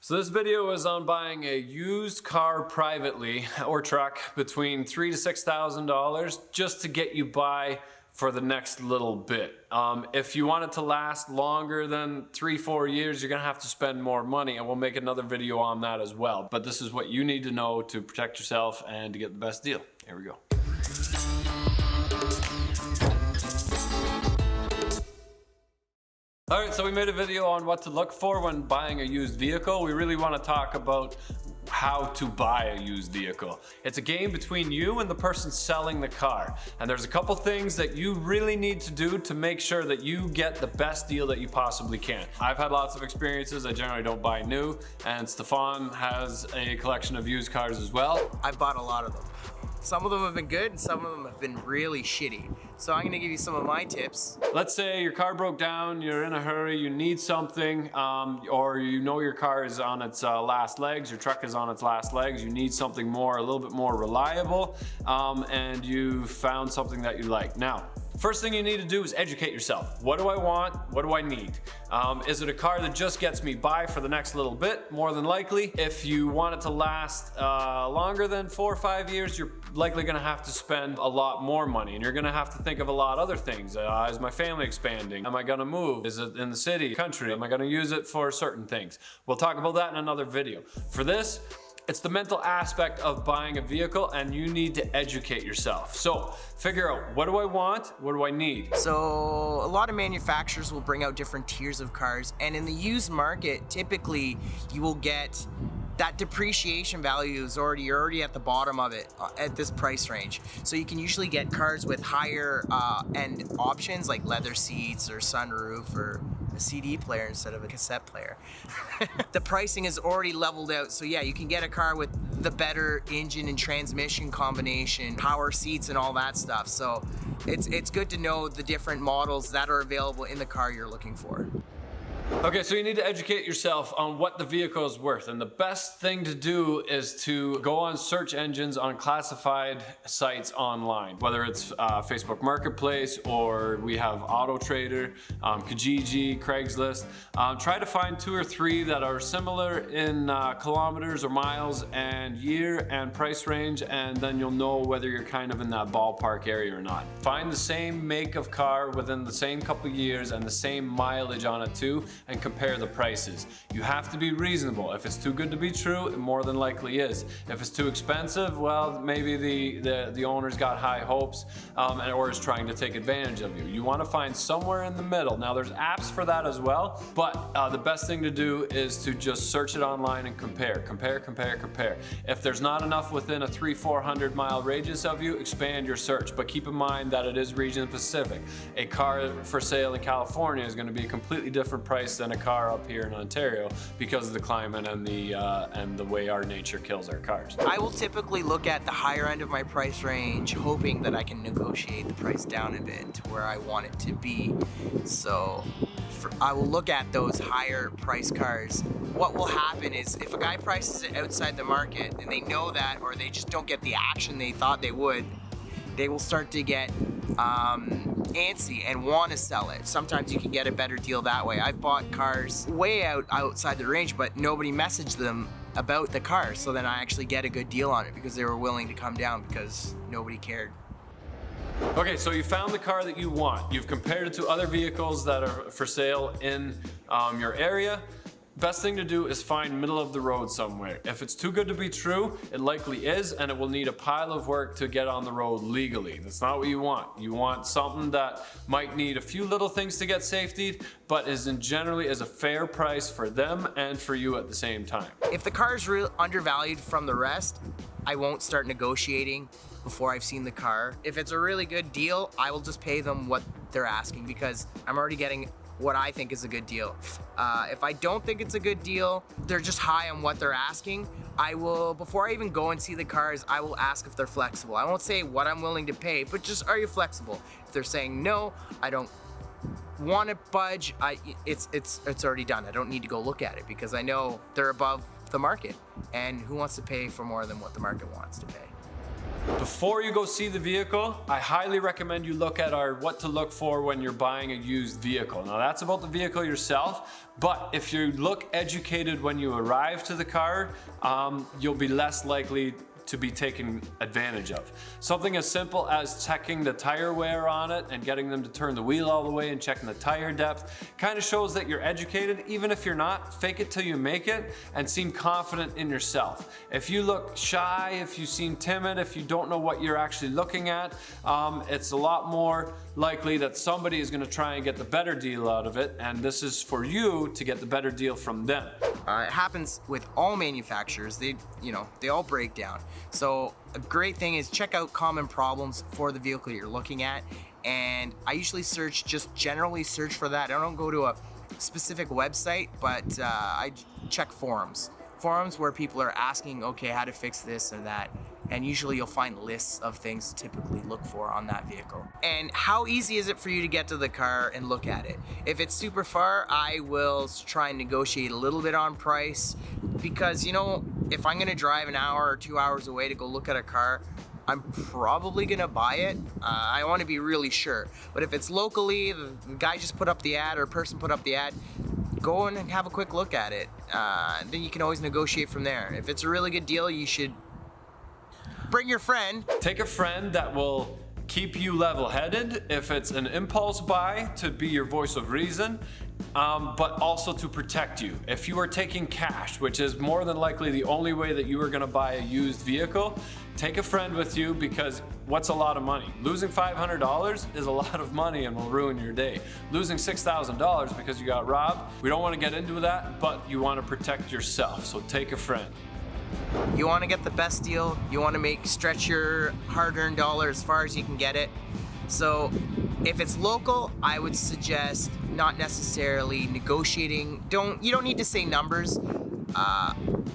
So this video is on buying a used car privately or truck between $3,000 to $6,000 just to get you by for the next little bit. If you want it to last longer than 3-4 years, you're gonna have to spend more money, and we'll make another video on that as well. But this is what you need to know to protect yourself and to get the best deal. Here we go. Alright, so we made a video on what to look for when buying a used vehicle. We really want to talk about how to buy a used vehicle. It's a game between you and the person selling the car. And there's a couple things that you really need to do to make sure that you get the best deal that you possibly can. I've had lots of experiences. I generally don't buy new, and Stefan has a collection of used cars as well. I've bought a lot of them. Some of them have been good and some of them have been really shitty. So I'm gonna give you some of my tips. Let's say your car broke down, you're in a hurry, you need something, or you know your car is on its last legs, your truck is on its last legs, you need something more, a little bit more reliable, and you found something that you like. Now, first thing you need to do is educate yourself. What do I want? What do I need? Is it a car that just gets me by for the next little bit? More than likely. If you want it to last longer than 4 or 5 years, you're likely gonna have to spend a lot more money, and you're gonna have to think of a lot of other things. Is my family expanding? Am I gonna move? Is it in the city, country? Am I gonna use it for certain things? We'll talk about that in another video. For this, it's the mental aspect of buying a vehicle, and you need to educate yourself. So figure out, what do I want? What do I need? So a lot of manufacturers will bring out different tiers of cars, and in the used market, typically you will get that depreciation value is you're already at the bottom of it at this price range. So you can usually get cars with higher end options like leather seats or sunroof or a CD player instead of a cassette player. The pricing is already leveled out, so yeah, you can get a car with the better engine and transmission combination, power seats and all that stuff. So it's good to know the different models that are available in the car you're looking for. Okay, so you need to educate yourself on what the vehicle is worth, and the best thing to do is to go on search engines on classified sites online, whether it's Facebook Marketplace, or we have Auto Trader, Kijiji, Craigslist. Try to find 2 or 3 that are similar in kilometers or miles and year and price range, and then you'll know whether you're kind of in that ballpark area or not. Find the same make of car within the same couple years and the same mileage on it too, and compare the prices. You have to be reasonable. If it's too good to be true, it more than likely is. If it's too expensive, well, maybe the owner's got high hopes or is trying to take advantage of you. You want to find somewhere in the middle. Now, there's apps for that as well, but the best thing to do is to just search it online and compare. If there's not enough within a 300-400 mile radius of you, expand your search, but keep in mind that it is region specific. A car for sale in California is going to be a completely different price than a car up here in Ontario because of the climate and the way our nature kills our cars. I will typically look at the higher end of my price range, hoping that I can negotiate the price down a bit to where I want it to be. So I will look at those higher price cars. What will happen is if a guy prices it outside the market and they know that, or they just don't get the action they thought they would, they will start to get antsy and want to sell it. Sometimes you can get a better deal that way. I've bought cars way outside the range, but nobody messaged them about the car, so then I actually get a good deal on it because they were willing to come down because nobody cared. Okay, so you found the car that you want. You've compared it to other vehicles that are for sale in your area. Best thing to do is find middle of the road somewhere. If it's too good to be true, it likely is, and it will need a pile of work to get on the road legally. That's not what you want. You want something that might need a few little things to get safetied, but generally is a fair price for them and for you at the same time. If the car is real undervalued from the rest, I won't start negotiating before I've seen the car. If it's a really good deal, I will just pay them what they're asking because I'm already getting what I think is a good deal. If I don't think it's a good deal, they're just high on what they're asking, I will, before I even go and see the cars, I will ask if they're flexible. I won't say what I'm willing to pay, but just, are you flexible? If they're saying no, I don't want to budge, it's already done. I don't need to go look at it because I know they're above the market, and who wants to pay for more than what the market wants to pay? Before you go see the vehicle, I highly recommend you look at our what to look for when you're buying a used vehicle. Now that's about the vehicle yourself, but if you look educated when you arrive to the car, you'll be less likely to be taken advantage of. Something as simple as checking the tire wear on it and getting them to turn the wheel all the way and checking the tire depth kind of shows that you're educated. Even if you're not, fake it till you make it and seem confident in yourself. If you look shy, if you seem timid, if you don't know what you're actually looking at, it's a lot more likely that somebody is going to try and get the better deal out of it, and this is for you to get the better deal from them. It happens with all manufacturers. They all break down. So a great thing is check out common problems for the vehicle you're looking at. And I usually generally search for that. I don't go to a specific website, but I check forums. Forums where people are asking, okay, how to fix this or that. And usually you'll find lists of things to typically look for on that vehicle. And how easy is it for you to get to the car and look at it? If it's super far, I will try and negotiate a little bit on price, because if I'm gonna drive an hour or 2 hours away to go look at a car, I'm probably gonna buy it. I wanna be really sure. But if it's locally, the guy just put up the ad or person put up the ad, go and have a quick look at it. Then you can always negotiate from there. If it's a really good deal, you should bring your friend. Take a friend that will keep you level-headed if it's an impulse buy, to be your voice of reason, but also to protect you. If you are taking cash, which is more than likely the only way that you are going to buy a used vehicle, take a friend with you, because what's a lot of money? Losing $500 is a lot of money and will ruin your day. Losing $6,000 because you got robbed, we don't want to get into that, but you want to protect yourself, so take a friend. You want to get the best deal. You want to stretch your hard-earned dollar as far as you can get it. So if it's local, I would suggest not necessarily negotiating. You don't need to say numbers.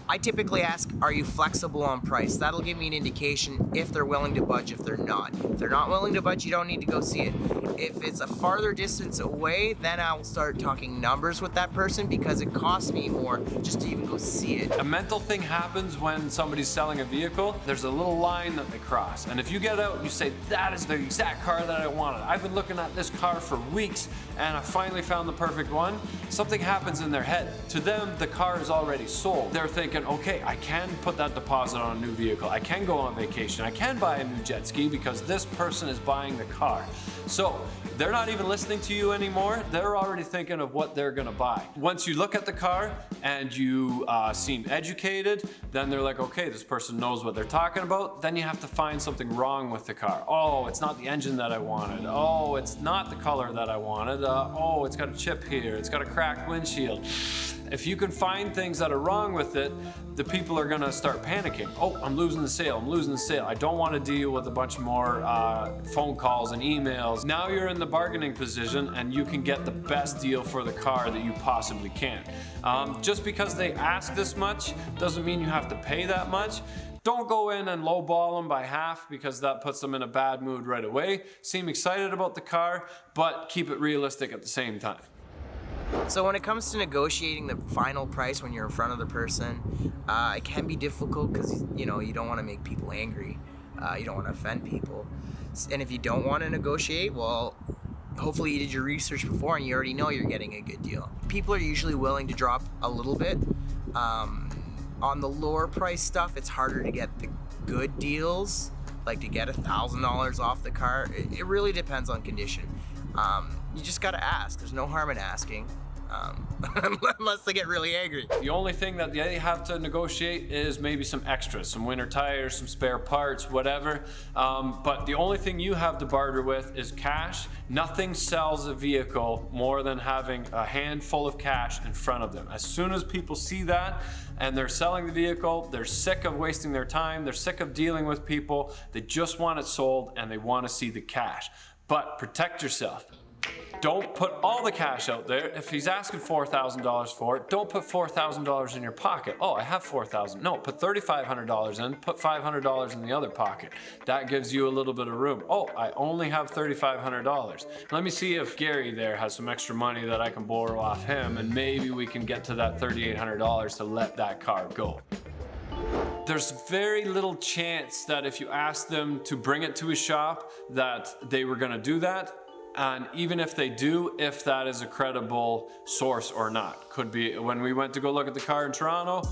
I typically ask, are you flexible on price? That'll give me an indication if they're willing to budge, if they're not. If they're not willing to budge, you don't need to go see it. If it's a farther distance away, then I'll start talking numbers with that person, because it costs me more just to even go see it. A mental thing happens when somebody's selling a vehicle. There's a little line that they cross. And if you get out and you say, that is the exact car that I wanted. I've been looking at this car for weeks and I finally found the perfect one. Something happens in their head. To them, the car is already sold. They're thinking, okay, I can put that deposit on a new vehicle. I can go on vacation. I can buy a new jet ski because this person is buying the car. So they're not even listening to you anymore. They're already thinking of what they're gonna buy. Once you look at the car and you seem educated, then they're like, okay, this person knows what they're talking about. Then you have to find something wrong with the car. Oh, it's not the engine that I wanted. Oh, it's not the color that I wanted. Oh, it's got a chip here. It's got a cracked windshield. If you can find things that are wrong with it, the people are gonna start panicking. Oh, I'm losing the sale, I'm losing the sale. I don't wanna deal with a bunch more phone calls and emails. Now you're in the bargaining position and you can get the best deal for the car that you possibly can. Just because they ask this much doesn't mean you have to pay that much. Don't go in and lowball them by half, because that puts them in a bad mood right away. Seem excited about the car, but keep it realistic at the same time. So when it comes to negotiating the final price when you're in front of the person, it can be difficult, because you don't want to make people angry. You don't want to offend people. And if you don't want to negotiate, well, hopefully you did your research before and you already know you're getting a good deal. People are usually willing to drop a little bit. On the lower price stuff, it's harder to get the good deals, like to get $1,000 off the car. It really depends on condition. You just gotta ask. There's no harm in asking, unless they get really angry. The only thing that they have to negotiate is maybe some extras, some winter tires, some spare parts, whatever. But the only thing you have to barter with is cash. Nothing sells a vehicle more than having a handful of cash in front of them. As soon as people see that and they're selling the vehicle, they're sick of wasting their time, they're sick of dealing with people, they just want it sold and they want to see the cash. But protect yourself. Don't put all the cash out there. If he's asking $4,000 for it, don't put $4,000 in your pocket. Oh, I have $4,000. No, put $3,500 in, put $500 in the other pocket. That gives you a little bit of room. Oh, I only have $3,500. Let me see if Gary there has some extra money that I can borrow off him, and maybe we can get to that $3,800 to let that car go. there's very little chance that if you ask them to bring it to a shop that they were gonna do that. And even if they do, if that is a credible source or not. Could be, when we went to go look at the car in Toronto,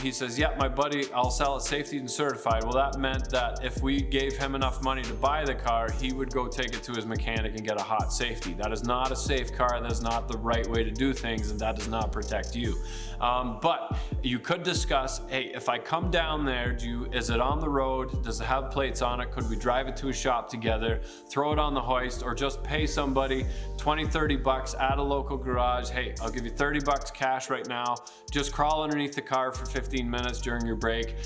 he says, yeah, my buddy, I'll sell it safety and certified. Well, that meant that if we gave him enough money to buy the car, he would go take it to his mechanic and get a hot safety. That is not a safe car, that is not the right way to do things, and that does not protect you. But you could discuss, hey, if I come down there, is it on the road? Does it have plates on it? Could we drive it to a shop together, throw it on the hoist, or just pay somebody 20, 30 bucks at a local garage? Hey, I'll give you 30 bucks cash right now. Just crawl underneath the car for 15 minutes during your break,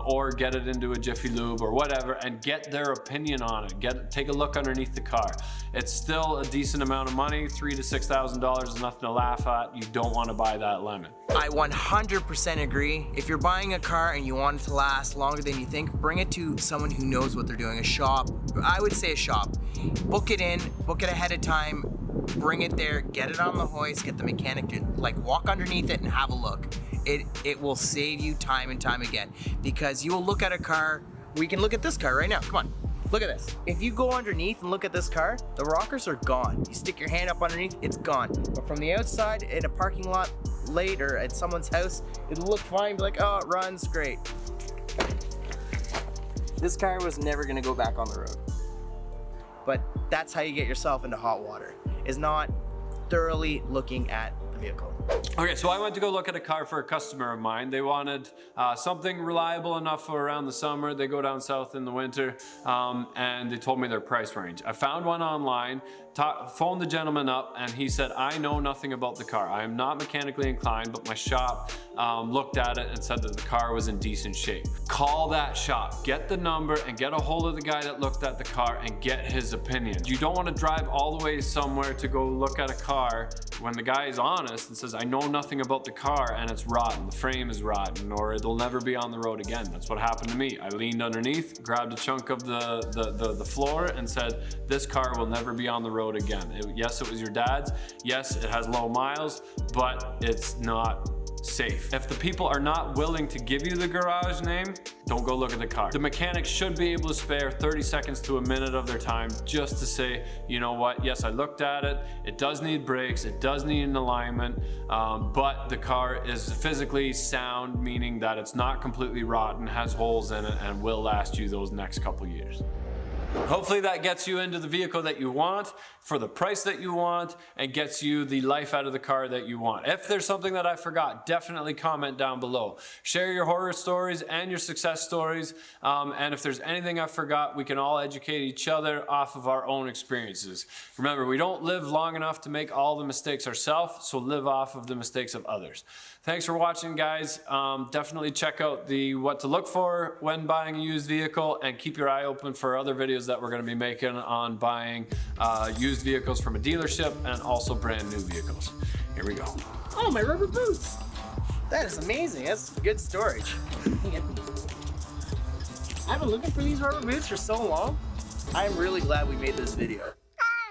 or get it into a Jiffy Lube or whatever, and get their opinion on it. Take a look underneath the car. It's still a decent amount of money. $3,000 to $6,000 is nothing to laugh at. You don't want to buy that lemon. I 100% agree. If you're buying a car and you want it to last longer than you think, bring it to someone who knows what they're doing. A shop, I would say a shop. Book it in, book it ahead of time, bring it there, get it on the hoist, get the mechanic to walk underneath it and have a look. It will save you time and time again, because you will look at a car. We can look at this car right now. Come on, look at this. If you go underneath and look at this car, the rockers are gone. You stick your hand up underneath, it's gone. But from the outside in a parking lot later at someone's house, it'll look fine, be like, oh, it runs great. This car was never gonna go back on the road. But that's how you get yourself into hot water, is not thoroughly looking at the vehicle. Okay, so I went to go look at a car for a customer of mine. They wanted something reliable enough for around the summer. They go down south in the winter, and they told me their price range. I found one online, phoned the gentleman up, and he said, I know nothing about the car. I am not mechanically inclined, but my shop looked at it and said that the car was in decent shape. Call that shop, get the number, and get a hold of the guy that looked at the car and get his opinion. You don't want to drive all the way somewhere to go look at a car when the guy is honest and says, I know nothing about the car and it's rotten, the frame is rotten, or it'll never be on the road again. That's what happened to me. I leaned underneath, grabbed a chunk of the floor and said, this car will never be on the road again. Yes, it was your dad's. Yes, it has low miles, but it's not safe. If the people are not willing to give you the garage name, don't go look at the car. The mechanic should be able to spare 30 seconds to a minute of their time just to say, you know what, yes, I looked at it, it does need brakes, it does need an alignment, but the car is physically sound, meaning that it's not completely rotten, has holes in it, and will last you those next couple years. Hopefully that gets you into the vehicle that you want for the price that you want and gets you the life out of the car that you want. If there's something that I forgot, definitely comment down below. Share your horror stories and your success stories. And if there's anything I forgot, we can all educate each other off of our own experiences. Remember, we don't live long enough to make all the mistakes ourselves, so live off of the mistakes of others. Thanks for watching, guys. Definitely check out the what to look for when buying a used vehicle, and keep your eye open for other videos that we're going to be making on buying used vehicles from a dealership and also brand new vehicles. Here we go. Oh, my rubber boots. That is amazing. That's good storage. I've been looking for these rubber boots for so long. I'm really glad we made this video.